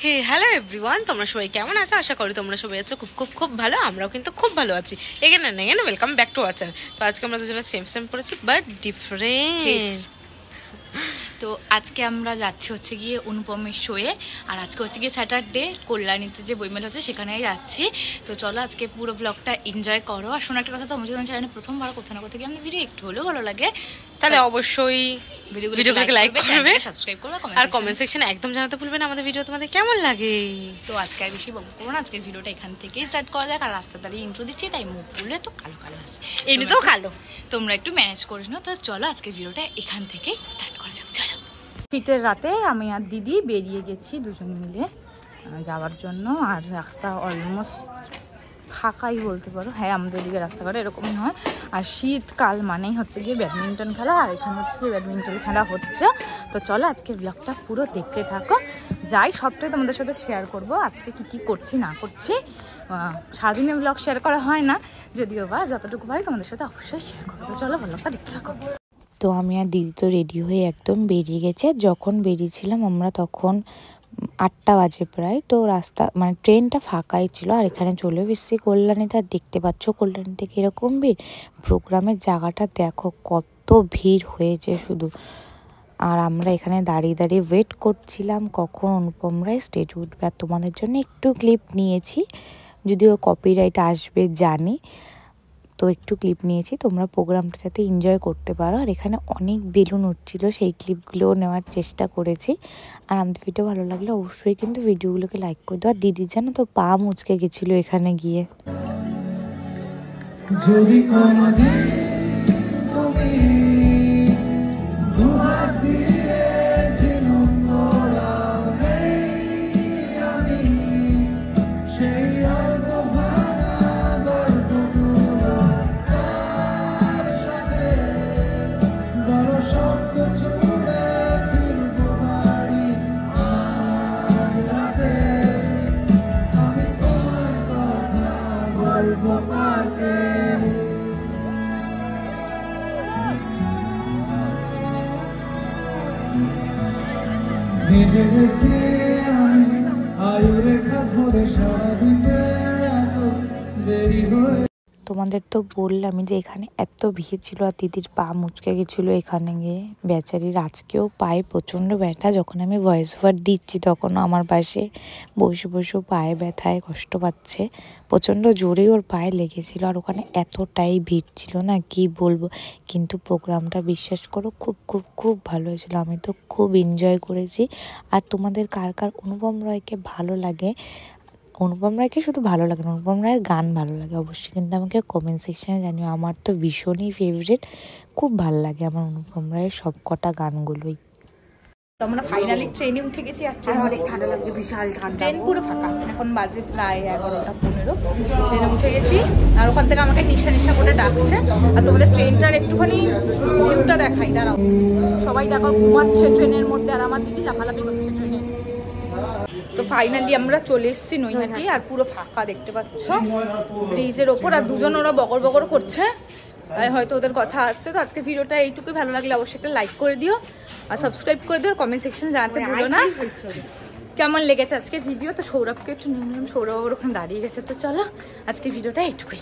হে hello everyone, তোমরা সবাই কেমন আছো? আশা করি তোমরা সবাই আছো খুব খুব খুব ভালো। আমরাও কিন্তু খুব ভালো আছি। Again welcome back to our channel. তো আজকে আমরা দুজনে সেম করেছি বাট ডিফারেন্ট। তো আজকে আমরা যাচ্ছি হচ্ছে গিয়ে অনুপমের শোয়ে, আর আজকে হচ্ছে গিয়ে স্যাটারডে, কল্যাণীতে যে বইমেলা হচ্ছে সেখানেই যাচ্ছি। তো চলো আজকে পুরো ব্লগটা এনজয় করো। আর শোনো একটা কথা, তোমার যদি চ্যানেলে প্রথমবার কোথাও না কোথাও গিয়ে আমাদের ভিডিও একটু হলেও ভালো লাগে তাহলে অবশ্যই ভিডিওগুলোকে লাইক করবে, সাবস্ক্রাইব করবে, আর কমেন্ট সেকশনে একদম জানাতে ভুলবে না আমাদের ভিডিও তোমাদের কেমন লাগে। তো আজকে আর বেশি বকবো করবো না, আজকের ভিডিওটা এখান থেকেই স্টার্ট করা যাক। আর রাস্তা দাঁড়িয়ে ইন্ট্রো দিচ্ছি তাই মুখ খুললে তো কালো কালো আছে, এমনিতেও কালো, তোমরা একটু ম্যানেজ করে নাও। তো চলো আজকের ভিডিওটা এখান থেকেই স্টার্ট করা যাক। চলো। শীতের রাতে আমি আর দিদি বেরিয়ে গেছি দুজন মিলে যাওয়ার জন্য। আর রাস্তা অলমোস্ট ফাঁকাই বলতে পারো। হ্যাঁ, আমাদের দিকে রাস্তাঘাট এরকমই হয়। আর শীতকাল মানেই হচ্ছে গিয়ে ব্যাডমিন্টন খেলা, আর এখানে হচ্ছে গিয়ে ব্যাডমিন্টন খেলা হচ্ছে। তো চলো আজকের ব্লগটা পুরো দেখতে থাকো। যাই সবটাই তোমাদের সাথে শেয়ার করব, আজকে কি করছি না করছি। সারাদিনে ব্লগ শেয়ার করা হয় না, যদিও বা যতটুকু পারি তোমাদের সাথে অবশ্যই শেয়ার করবো। চলো ব্লগটা দেখতে থাকো। তো আমি আর দিদি তো রেডি হয়ে একদম বেরিয়ে গেছে। যখন বেরিয়েছিলাম আমরা তখন 8টা বাজে প্রায়। তো রাস্তা মানে ট্রেনটা ফাঁকাই ছিল। আর এখানে চলে এসেছি কল্যাণীতে। আর দেখতে পাচ্ছ কল্যাণীতে কীরকম ভিড়। প্রোগ্রামের জায়গাটা দেখো কত ভিড় হয়েছে শুধু। আর আমরা এখানে দাঁড়িয়ে দাঁড়িয়ে ওয়েট করছিলাম কখন অনুপমরা স্টেজ উঠবে। আর তোমাদের জন্য একটু ক্লিপ নিয়েছি, যদিও কপিরাইট আসবে জানি, তো একটু ক্লিপ নিয়েছি। তোমরা প্রোগ্রামটার সাথে এনজয় করতে পারো। আর এখানে অনেক বেলুন উঠছিল, সেই ক্লিপগুলোও নেওয়ার চেষ্টা করেছি। আর আমাদের ভিডিও ভালো লাগলে অবশ্যই কিন্তু ভিডিওগুলোকে লাইক করে দাও। আর দিদি জানো তো পা মুচকে গেছিলো এখানে গিয়ে। যদি তোমাদের তো বললামই যে এখানে এত ভিড় ছিল। আর দিদির পা মুচকে গেছিলো এখানে গিয়ে, বেচারির আজকেও পায়ে প্রচণ্ড ব্যথা। যখন আমি ভয়েস ওভার দিচ্ছি তখন আমার পাশে বসে বসে পায়ে ব্যথায় কষ্ট পাচ্ছে, প্রচণ্ড জোরেই ওর পায়ে লেগেছিল। আর ওখানে এতটাই ভিড় ছিল না কি বলবো। কিন্তু প্রোগ্রামটা বিশ্বাস করো খুব খুব খুব ভালো হয়েছিল। আমি তো খুব এনজয় করেছি। আর তোমাদের কার কার অনুপম রয়কে ভালো লাগে, অনুপম রায়কে শুধু ভালো লাগে না, অনুপম রায়ের গান ভালো লাগে অবশ্যই কিন্তু আমাকে কমেন্ট সেকশানে জানিও। আমার তো ভীষণই ফেভারিট, খুব ভালো লাগে আমার অনুপম রায়ের সব কটা গানগুলোই। আমরা ফাইনালি ট্রেনে উঠে গেছি। আর ট্রেন অনেক ঠান্ডা লাগছে, বিশাল ঠান্ডা, ট্রেন পুরো ফাঁকা। এখন বাজে প্রায় 11টা 15। ট্রেনে উঠে গেছি। আর ওখান থেকে আমাকে নিশা করে ডাকছে। আর তোমাদের ট্রেনটার একটুখানি ভিউটা দেখাই, দাঁড়াও। সবাই দেখো ঘুমাচ্ছে ট্রেনের মধ্যে, আর আমার দিদি লাফালাফি করছে ট্রেনে। তো ফাইনালি আমরা চলে এসেছি নৈহাটি। আর পুরো ফাঁকা দেখতে পাচ্ছ ব্রিজের ওপর। আর দুজন ওরা বকর বকর করছে, হয়তো ওদের কথা আসছে। তো আজকে ভিডিওটা এইটুকুই, ভালো লাগলে অবশ্যই একটা লাইক করে দিও আর সাবস্ক্রাইব করে দিও। আর কমেন্ট সেকশন জানাতে ভুলো না কেমন লেগেছে আজকে ভিডিও। তো সৌরভকে একটু নিয়ে নিলাম, সৌরভ ওরকম দাঁড়িয়ে গেছে। তো চলো আজকে ভিডিওটা এইটুকুই।